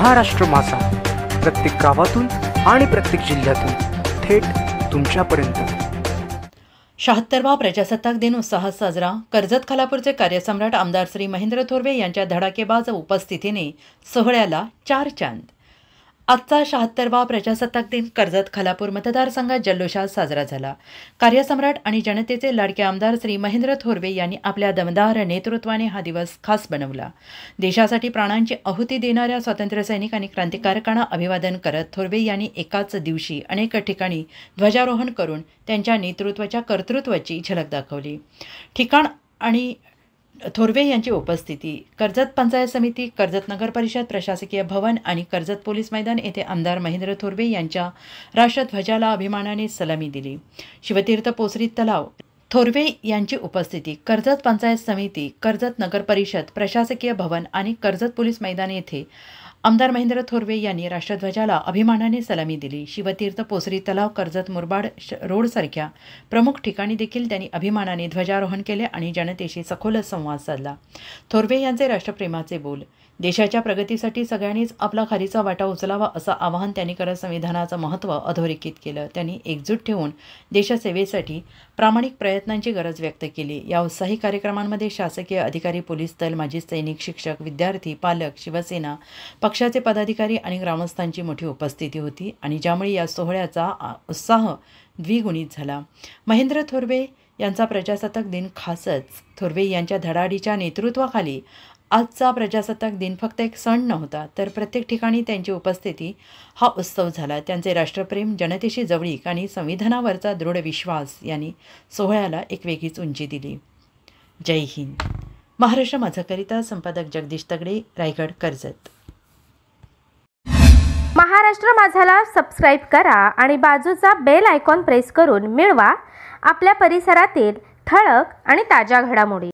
महाराष्ट्र माझा, प्रत्येक गावातून आणि प्रत्येक जिल्ह्यातून थेट तुमच्यापर्यंत। 76वा प्रजासत्ताक दिन उत्साहात साजरा। कर्जत खालापूरचे कार्यसम्राट आमदार श्री महेंद्र थोरवे यांच्या धडाकेबाज उपस्थितीने सोहळ्याला चार चांद। आजचा 76वा प्रजासत्ताक दिन कर्जत खालापूर मतदारसंघात जल्लोषात साजरा झाला। कार्यसम्राट आणि जनतेचे लाडके आमदार श्री महेंद्र थोरवे यांनी आपल्या दमदार नेतृत्वाने हा दिवस खास बनवला। देशासाठी प्राणांची आहुती देणाऱ्या स्वातंत्र्यसैनिक आणि क्रांतिकारकांना अभिवादन करत थोरवे यांनी एकाच दिवशी अनेक ठिकाणी ध्वजारोहण करून त्यांच्या नेतृत्वाच्या कर्तृत्वाची झलक दाखवली। ठिकाण आणि थोरवे यांची उपस्थिती कर्जत पंचायत समिती, कर्जत नगर परिषद, प्रशासकीय भवन आणि कर्जत पोलीस मैदान येथे आमदार महेंद्र थोरवे यांच्या राष्ट्रध्वजाला अभिमानाने सलामी दिली। शिवतीर्थ पोसरी तलाव थोरवे यांची उपस्थिती कर्जत पंचायत समिती, कर्जत नगर परिषद, प्रशासकीय भवन आणि कर्जत पोलीस मैदान येथे आमदार महेंद्र थोरवे यांनी राष्ट्रध्वजाला अभिमानाने सलामी दिली। शिवतीर्थ पोसरी तलाव, कर्जत मुरबाड रोडसारख्या प्रमुख ठिकाणी देखील त्यांनी अभिमानाने ध्वजारोहण केले आणि जनतेशी सखोल संवाद साधला। थोरवे यांचे राष्ट्रप्रेमाचे बोल। देशाच्या प्रगतीसाठी सगळ्यांनीच आपला खारीचा वाटा उचलावा असं आवाहन त्यांनी करत संविधानाचं महत्त्व अधोरेखित केलं। त्यांनी एकजूट ठेवून देशसेवेसाठी प्रामाणिक प्रयत्नांची गरज व्यक्त केली। या उत्साही कार्यक्रमांमध्ये शासकीय अधिकारी, पोलीस दल, माजी सैनिक, शिक्षक, विद्यार्थी, पालक, शिवसेना पक्षाचे पदाधिकारी आणि ग्रामस्थांची मोठी उपस्थिती होती आणि ज्यामुळे या सोहळ्याचा उत्साह द्विगुणित झाला। महेंद्र थोरवे यांचा प्रजासत्ताक दिन खासच थोरवे यांच्या धडाडीच्या नेतृत्वाखाली आजचा प्रजासत्ताक दिन फक्त एक सण नव्हता, तर प्रत्येक ठिकाणी त्यांची उपस्थिती हा उत्सव झाला। त्यांचे राष्ट्रप्रेम, जनतेशी जवळीक आणि संविधानावरचा दृढ विश्वास यांनी सोहळ्याला एक वेगळीच उंची दिली। जय हिंद। महाराष्ट्र माझाकरिता संपादक जगदीश तगडे, रायगड, कर्जत। महाराष्ट्र माझाला सबस्क्राईब करा आणि बाजूचा बेल आयकॉन प्रेस करून मिळवा आपल्या परिसरातील ठळक आणि ताज्या घडामोडी।